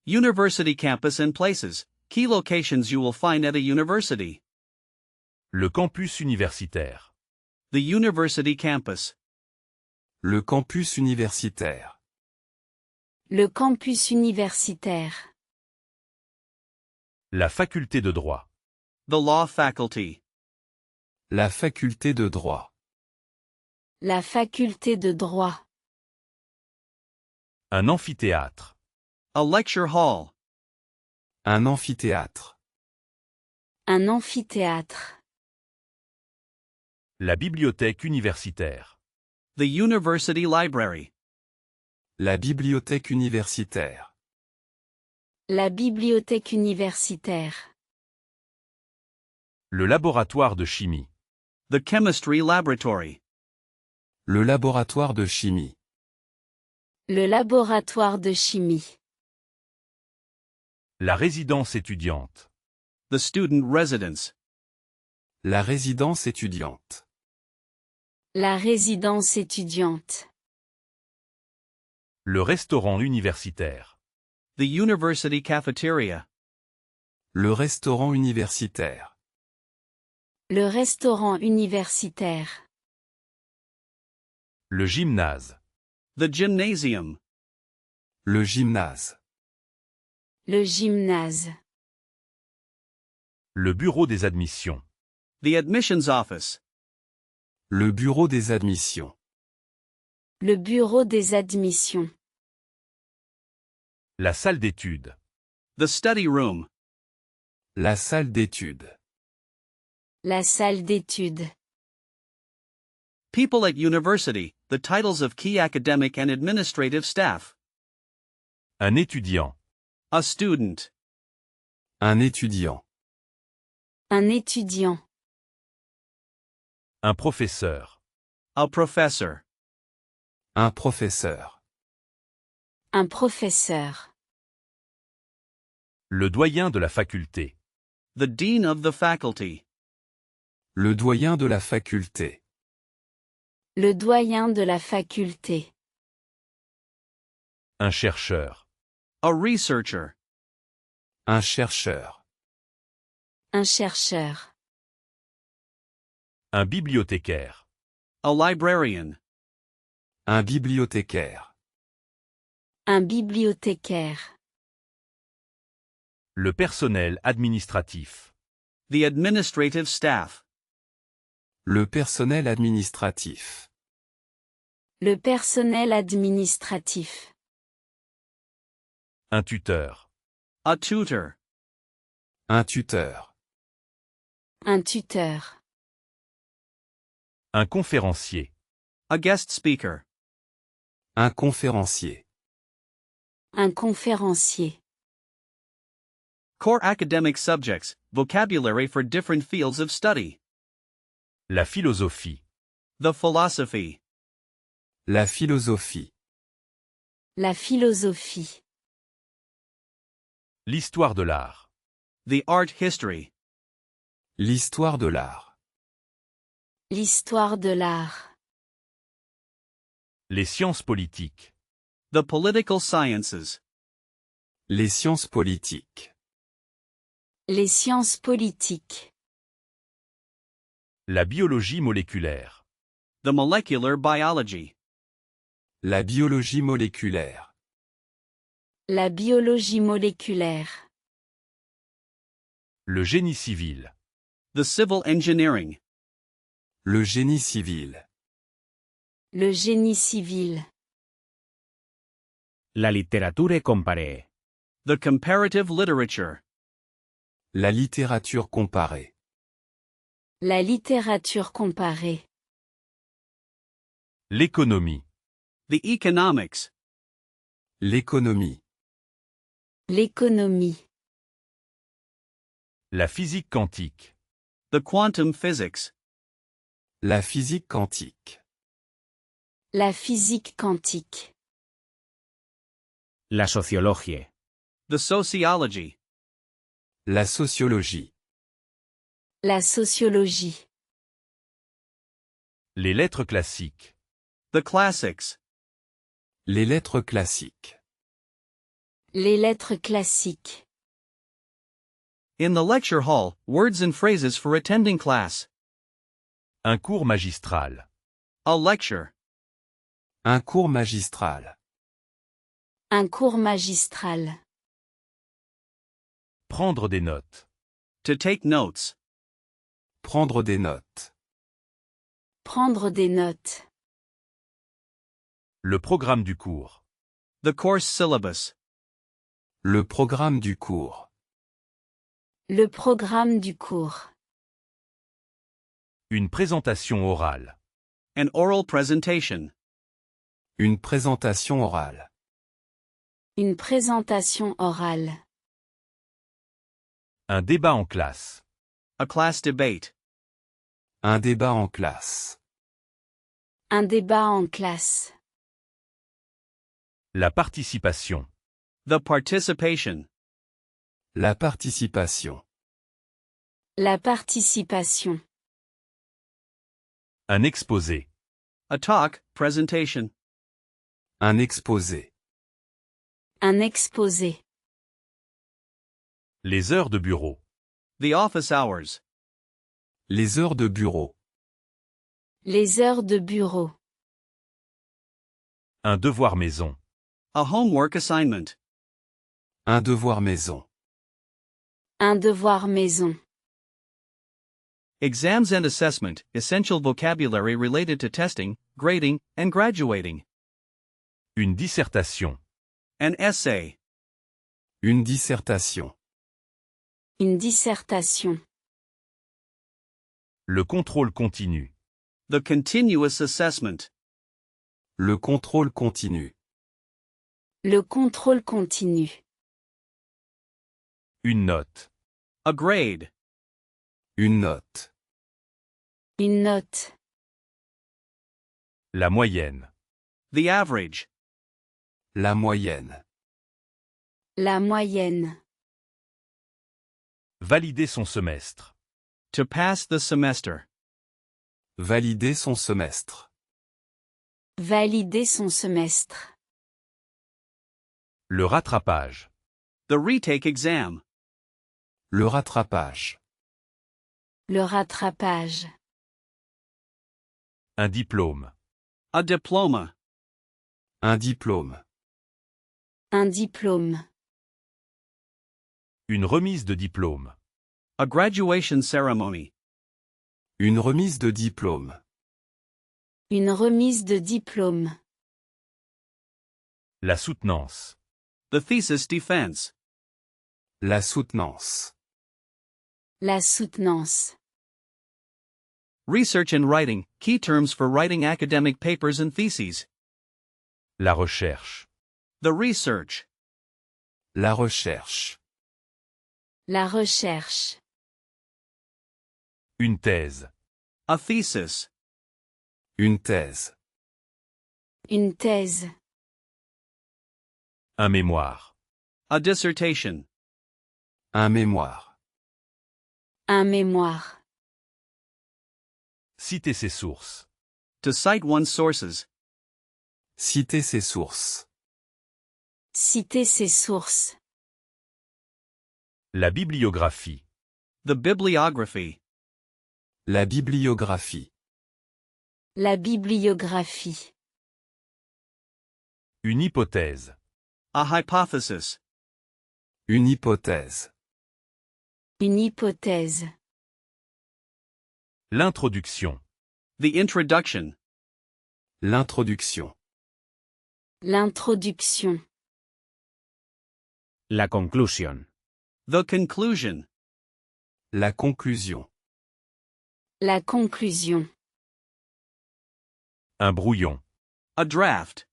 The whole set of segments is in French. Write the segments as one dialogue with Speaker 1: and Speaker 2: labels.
Speaker 1: University campus and places. Key locations you will find at a university.
Speaker 2: Le campus universitaire.
Speaker 1: The university campus.
Speaker 3: Le campus universitaire.
Speaker 4: Le campus universitaire.
Speaker 2: La faculté de droit.
Speaker 1: The law faculty.
Speaker 3: La faculté de droit.
Speaker 4: La faculté de droit.
Speaker 2: Un amphithéâtre.
Speaker 1: A lecture hall.
Speaker 3: Un amphithéâtre.
Speaker 4: Un amphithéâtre.
Speaker 2: La bibliothèque universitaire.
Speaker 1: The university library.
Speaker 3: La bibliothèque universitaire.
Speaker 4: La bibliothèque universitaire.
Speaker 2: Le laboratoire de chimie.
Speaker 1: The chemistry laboratory.
Speaker 3: Le laboratoire de chimie.
Speaker 4: Le laboratoire de chimie.
Speaker 2: La résidence étudiante.
Speaker 1: The student residence.
Speaker 3: La résidence étudiante.
Speaker 4: La résidence étudiante.
Speaker 2: Le restaurant universitaire.
Speaker 1: The university cafeteria.
Speaker 3: Le restaurant universitaire.
Speaker 4: Le restaurant universitaire.
Speaker 2: Le gymnase.
Speaker 1: The gymnasium.
Speaker 3: Le gymnase.
Speaker 4: Le gymnase.
Speaker 2: Le bureau des admissions.
Speaker 1: The admissions office.
Speaker 3: Le bureau des admissions.
Speaker 4: Le bureau des admissions.
Speaker 2: La salle d'études.
Speaker 1: The study room.
Speaker 3: La salle d'études.
Speaker 4: La salle d'études.
Speaker 1: People at university. The titles of key academic and administrative staff.
Speaker 2: Un étudiant.
Speaker 1: A student.
Speaker 3: Un étudiant.
Speaker 4: Un étudiant.
Speaker 2: Un professeur.
Speaker 1: A professor.
Speaker 3: Un professeur.
Speaker 4: Un professeur.
Speaker 2: Le doyen de la faculté.
Speaker 1: The dean of the faculty.
Speaker 3: Le doyen de la faculté.
Speaker 4: Le doyen de la faculté.
Speaker 2: Un chercheur.
Speaker 1: A researcher.
Speaker 3: Un chercheur.
Speaker 4: Un chercheur.
Speaker 2: Un bibliothécaire.
Speaker 1: A librarian.
Speaker 3: Un bibliothécaire.
Speaker 4: Un bibliothécaire.
Speaker 2: Le personnel administratif.
Speaker 1: The administrative staff.
Speaker 3: Le personnel administratif.
Speaker 4: Le personnel administratif.
Speaker 2: Un tuteur.
Speaker 1: A tutor.
Speaker 3: Un tuteur.
Speaker 4: Un tuteur.
Speaker 2: Un conférencier.
Speaker 1: A guest speaker.
Speaker 3: Un conférencier.
Speaker 4: Un conférencier.
Speaker 1: Core academic subjects. Vocabulary for different fields of study.
Speaker 2: La philosophie.
Speaker 1: The philosophy.
Speaker 3: La philosophie.
Speaker 4: La philosophie.
Speaker 2: L'histoire de l'art.
Speaker 1: The art history.
Speaker 3: L'histoire de l'art.
Speaker 4: L'histoire de l'art.
Speaker 2: Les sciences politiques.
Speaker 1: The political sciences.
Speaker 3: Les sciences politiques.
Speaker 4: Les sciences politiques.
Speaker 2: La biologie moléculaire.
Speaker 1: The molecular biology.
Speaker 3: La biologie moléculaire.
Speaker 4: La biologie moléculaire.
Speaker 2: Le génie civil.
Speaker 1: The civil engineering.
Speaker 3: Le génie civil.
Speaker 4: Le génie civil.
Speaker 5: La letteratura comparée.
Speaker 1: The comparative literature.
Speaker 3: La littérature comparée.
Speaker 4: La littérature comparée.
Speaker 2: L'économie.
Speaker 1: The economics.
Speaker 3: L'économie.
Speaker 4: L'économie.
Speaker 2: La physique quantique.
Speaker 1: The quantum physics.
Speaker 3: La physique quantique.
Speaker 4: La physique quantique.
Speaker 5: La sociologie.
Speaker 1: The sociology.
Speaker 3: La sociologie.
Speaker 4: La sociologie.
Speaker 2: Les lettres classiques.
Speaker 1: The classics.
Speaker 3: Les lettres classiques.
Speaker 4: Les lettres classiques.
Speaker 1: In the lecture hall, words and phrases for attending class.
Speaker 2: Un cours magistral.
Speaker 1: A lecture.
Speaker 3: Un cours magistral.
Speaker 4: Un cours magistral.
Speaker 2: Prendre des notes.
Speaker 1: To take notes.
Speaker 3: Prendre des notes.
Speaker 4: Prendre des notes.
Speaker 2: Le programme du cours.
Speaker 1: The course syllabus.
Speaker 3: Le programme du cours.
Speaker 4: Le programme du cours.
Speaker 2: Une présentation orale.
Speaker 1: An oral presentation.
Speaker 3: Une présentation orale.
Speaker 4: Une présentation orale.
Speaker 2: Un débat en classe.
Speaker 1: A class debate.
Speaker 3: Un débat en classe.
Speaker 4: Un débat en classe.
Speaker 2: La participation.
Speaker 1: The participation.
Speaker 3: La participation.
Speaker 4: La participation.
Speaker 2: Un exposé.
Speaker 1: A talk, presentation.
Speaker 3: Un exposé.
Speaker 4: Un exposé.
Speaker 2: Les heures de bureau.
Speaker 1: The office hours.
Speaker 3: Les heures de bureau.
Speaker 4: Les heures de bureau.
Speaker 2: Un devoir maison.
Speaker 1: A homework assignment.
Speaker 3: Un devoir maison.
Speaker 4: Un devoir maison.
Speaker 1: Exams and assessment, essential vocabulary related to testing, grading, and graduating.
Speaker 2: Une dissertation.
Speaker 1: An essay.
Speaker 3: Une dissertation.
Speaker 4: Une dissertation.
Speaker 2: Le contrôle continu.
Speaker 1: The continuous assessment.
Speaker 3: Le contrôle continu.
Speaker 4: Le contrôle continu.
Speaker 2: Une note.
Speaker 1: A grade.
Speaker 3: Une note.
Speaker 4: Une note.
Speaker 2: La moyenne.
Speaker 1: The average.
Speaker 3: La moyenne.
Speaker 4: La moyenne.
Speaker 2: Valider son semestre.
Speaker 1: To pass the semester.
Speaker 3: Valider son semestre.
Speaker 4: Valider son semestre.
Speaker 2: Le rattrapage.
Speaker 1: The retake exam.
Speaker 3: Le rattrapage.
Speaker 4: Le rattrapage.
Speaker 2: Un diplôme.
Speaker 1: A diploma.
Speaker 3: Un diplôme.
Speaker 4: Un diplôme.
Speaker 2: Une remise de diplôme.
Speaker 1: A graduation ceremony.
Speaker 3: Une remise de diplôme.
Speaker 4: Une remise de diplôme.
Speaker 2: La soutenance.
Speaker 1: The thesis defense.
Speaker 3: La soutenance.
Speaker 4: La soutenance.
Speaker 1: Research and writing, key terms for writing academic papers and theses.
Speaker 2: La recherche.
Speaker 1: The research.
Speaker 3: La recherche.
Speaker 4: La recherche.
Speaker 2: Une thèse.
Speaker 1: A thesis.
Speaker 3: Une thèse.
Speaker 4: Une thèse.
Speaker 2: Un mémoire.
Speaker 1: A dissertation.
Speaker 3: Un mémoire.
Speaker 4: Un mémoire.
Speaker 2: Citer ses sources.
Speaker 1: To cite one's sources.
Speaker 3: Citer ses sources.
Speaker 4: Citer ses sources.
Speaker 2: La bibliographie.
Speaker 1: The bibliography.
Speaker 3: La bibliographie.
Speaker 4: La bibliographie.
Speaker 2: Une hypothèse.
Speaker 1: A hypothesis.
Speaker 3: Une hypothèse.
Speaker 4: Une hypothèse.
Speaker 2: L'introduction.
Speaker 1: The introduction.
Speaker 3: L'introduction.
Speaker 4: L'introduction.
Speaker 5: La conclusión.
Speaker 1: The conclusion.
Speaker 3: La conclusion.
Speaker 4: La conclusion.
Speaker 2: Un brouillon.
Speaker 1: A draft.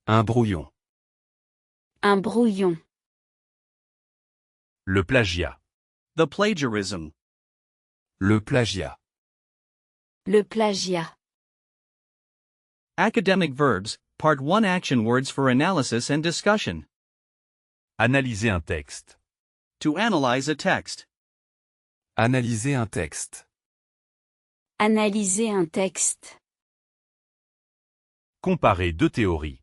Speaker 3: Un brouillon.
Speaker 4: Un brouillon.
Speaker 2: Le plagiat.
Speaker 1: The plagiarism.
Speaker 3: Le plagiat.
Speaker 4: Le plagiat.
Speaker 1: Academic verbs, Part 1 action words for analysis and discussion.
Speaker 2: Analyser un texte.
Speaker 1: To analyze a text.
Speaker 3: Analyser un texte.
Speaker 4: Analyser un texte.
Speaker 2: Comparer deux théories.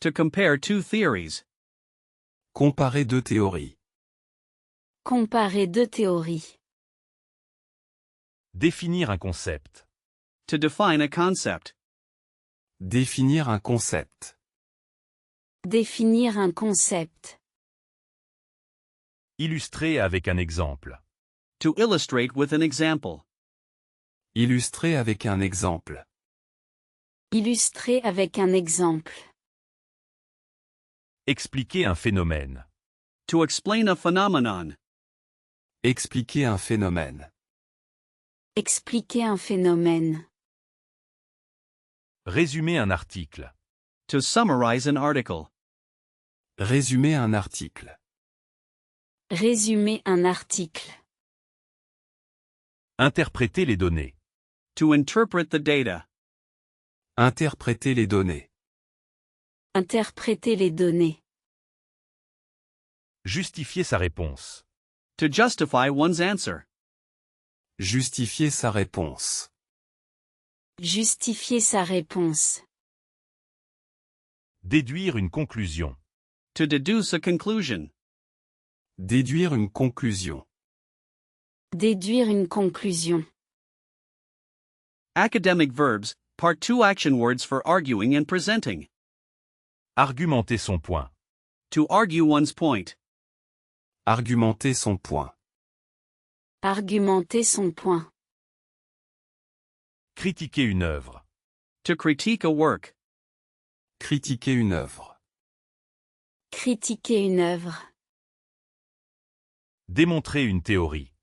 Speaker 1: To compare two theories.
Speaker 3: Comparer deux théories.
Speaker 4: Comparer deux théories.
Speaker 2: Définir un concept.
Speaker 1: To define a concept.
Speaker 3: Définir un concept.
Speaker 4: Définir un concept.
Speaker 2: Illustrer avec un exemple.
Speaker 1: To illustrate with an example.
Speaker 3: Illustrer avec un exemple.
Speaker 4: Illustrer avec un exemple.
Speaker 2: Expliquer un phénomène.
Speaker 1: To explain a phenomenon.
Speaker 3: Expliquer un phénomène.
Speaker 4: Expliquer un phénomène.
Speaker 2: Résumer un article.
Speaker 1: To summarize an article.
Speaker 3: Résumer un article.
Speaker 4: Résumer un article.
Speaker 2: Interpréter les données.
Speaker 1: To interpret the data.
Speaker 3: Interpréter les données.
Speaker 4: Interpréter les données.
Speaker 2: Justifier sa réponse.
Speaker 1: To justify one's answer.
Speaker 3: Justifier sa réponse.
Speaker 4: Justifier sa réponse.
Speaker 2: Déduire une conclusion.
Speaker 1: To deduce a conclusion.
Speaker 3: Déduire une conclusion.
Speaker 4: Déduire une conclusion.
Speaker 1: Academic verbs, Part 2 action words for arguing and presenting.
Speaker 2: Argumenter son point.
Speaker 1: To argue one's point.
Speaker 3: Argumenter son point.
Speaker 4: Argumenter son point.
Speaker 2: Critiquer une œuvre.
Speaker 1: To critique a work.
Speaker 3: Critiquer une œuvre.
Speaker 4: Critiquer une œuvre.
Speaker 2: Démontrer une théorie.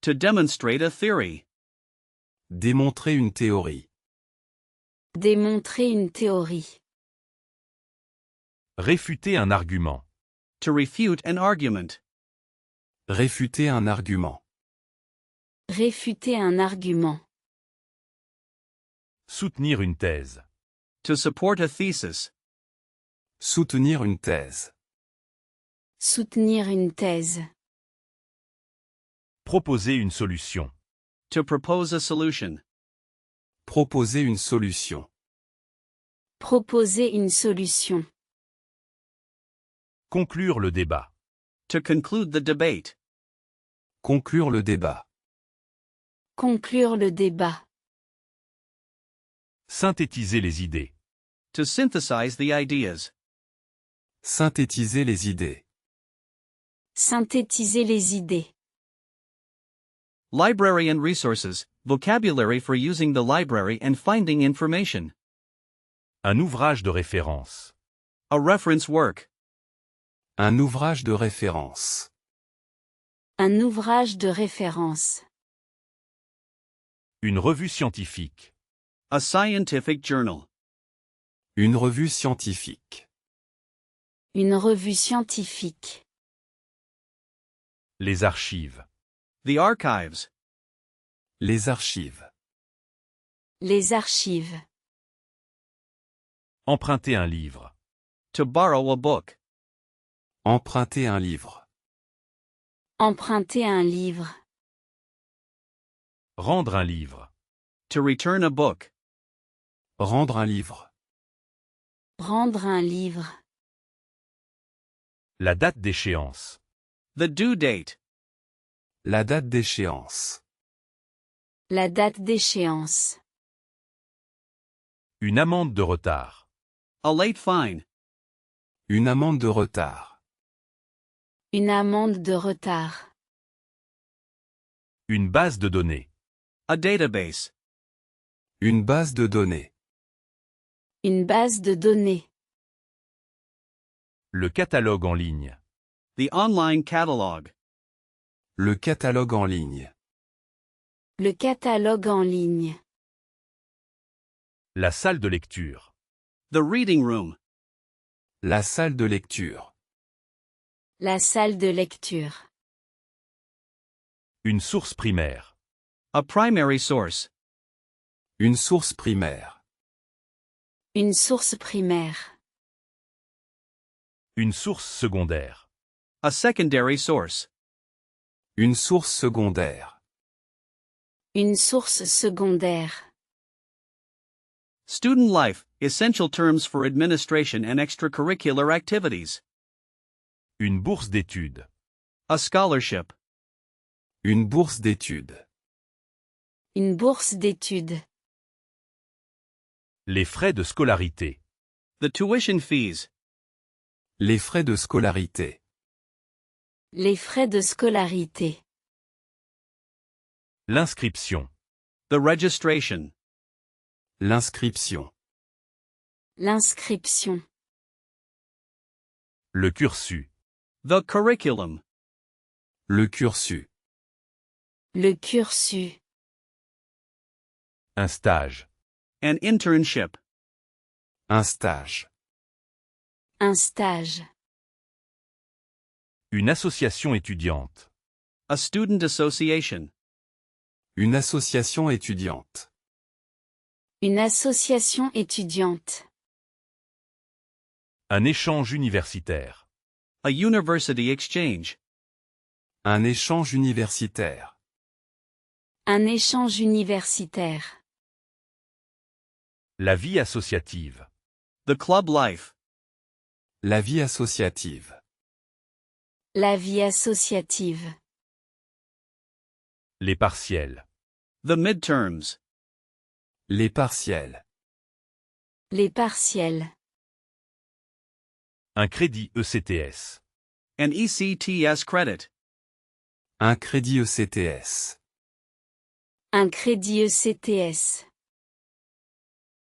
Speaker 1: To demonstrate a theory.
Speaker 3: Démontrer une théorie.
Speaker 4: Démontrer une théorie.
Speaker 2: Réfuter un argument.
Speaker 1: To refute an argument.
Speaker 3: Réfuter un argument.
Speaker 4: Réfuter un argument.
Speaker 2: Soutenir une thèse.
Speaker 1: To support a thesis.
Speaker 3: Soutenir une thèse.
Speaker 4: Soutenir une thèse.
Speaker 2: Proposer une solution.
Speaker 1: To propose a solution.
Speaker 3: Proposer une solution.
Speaker 4: Proposer une solution.
Speaker 2: Conclure le débat.
Speaker 1: To conclude the debate.
Speaker 3: Conclure le débat.
Speaker 4: Conclure le débat.
Speaker 2: Synthétiser les idées.
Speaker 1: To synthesize the ideas.
Speaker 3: Synthétiser les idées.
Speaker 4: Synthétiser les idées.
Speaker 1: Library and resources, vocabulary for using the library and finding information.
Speaker 2: Un ouvrage de référence.
Speaker 1: A reference work.
Speaker 3: Un ouvrage de référence.
Speaker 4: Un ouvrage de référence.
Speaker 2: Une revue scientifique.
Speaker 1: A scientific journal.
Speaker 3: Une revue scientifique.
Speaker 4: Une revue scientifique.
Speaker 2: Les archives.
Speaker 1: The archives.
Speaker 3: Les archives.
Speaker 4: Les archives.
Speaker 2: Emprunter un livre.
Speaker 1: To borrow a book.
Speaker 3: Emprunter un livre.
Speaker 4: Emprunter un livre.
Speaker 2: Rendre un livre.
Speaker 1: To return a book.
Speaker 3: Rendre un livre.
Speaker 4: Rendre un livre.
Speaker 2: La date d'échéance.
Speaker 1: The due date.
Speaker 3: La date d'échéance.
Speaker 4: La date d'échéance.
Speaker 2: Une amende de retard.
Speaker 1: A late fine.
Speaker 3: Une amende de retard.
Speaker 4: Une amende de retard.
Speaker 2: Une base de données.
Speaker 1: A database.
Speaker 3: Une base de données.
Speaker 4: Une base de données.
Speaker 2: Le catalogue en ligne.
Speaker 1: The online catalog.
Speaker 3: Le catalogue en ligne.
Speaker 4: Le catalogue en ligne.
Speaker 2: La salle de lecture.
Speaker 1: The reading room.
Speaker 3: La salle de lecture.
Speaker 4: La salle de lecture.
Speaker 2: Une source primaire.
Speaker 1: A primary source.
Speaker 3: Une source primaire.
Speaker 4: Une source primaire.
Speaker 2: Une source secondaire.
Speaker 1: A secondary source.
Speaker 3: Une source secondaire.
Speaker 4: Une source secondaire.
Speaker 1: Student life, essential terms for administration and extracurricular activities.
Speaker 2: Une bourse d'études.
Speaker 1: A scholarship.
Speaker 3: Une bourse d'études.
Speaker 4: Une bourse d'études.
Speaker 2: Les frais de scolarité.
Speaker 1: The tuition fees.
Speaker 3: Les frais de scolarité.
Speaker 4: Les frais de scolarité.
Speaker 2: L'inscription.
Speaker 1: The registration.
Speaker 3: L'inscription.
Speaker 4: L'inscription.
Speaker 2: Le cursus.
Speaker 1: The curriculum.
Speaker 3: Le cursus.
Speaker 4: Le cursus.
Speaker 2: Un stage.
Speaker 1: An internship.
Speaker 3: Un stage.
Speaker 4: Un stage.
Speaker 2: Une association étudiante.
Speaker 1: A student association.
Speaker 3: Une association étudiante.
Speaker 4: Une association étudiante.
Speaker 2: Un échange universitaire.
Speaker 1: A university exchange.
Speaker 3: Un échange universitaire.
Speaker 4: Un échange universitaire.
Speaker 2: La vie associative.
Speaker 1: The club life.
Speaker 3: La vie associative.
Speaker 4: La vie associative.
Speaker 2: Les partiels.
Speaker 1: The midterms.
Speaker 3: Les partiels.
Speaker 4: Les partiels.
Speaker 2: Un crédit ECTS.
Speaker 1: An ECTS credit.
Speaker 3: Un crédit ECTS.
Speaker 4: Un crédit ECTS.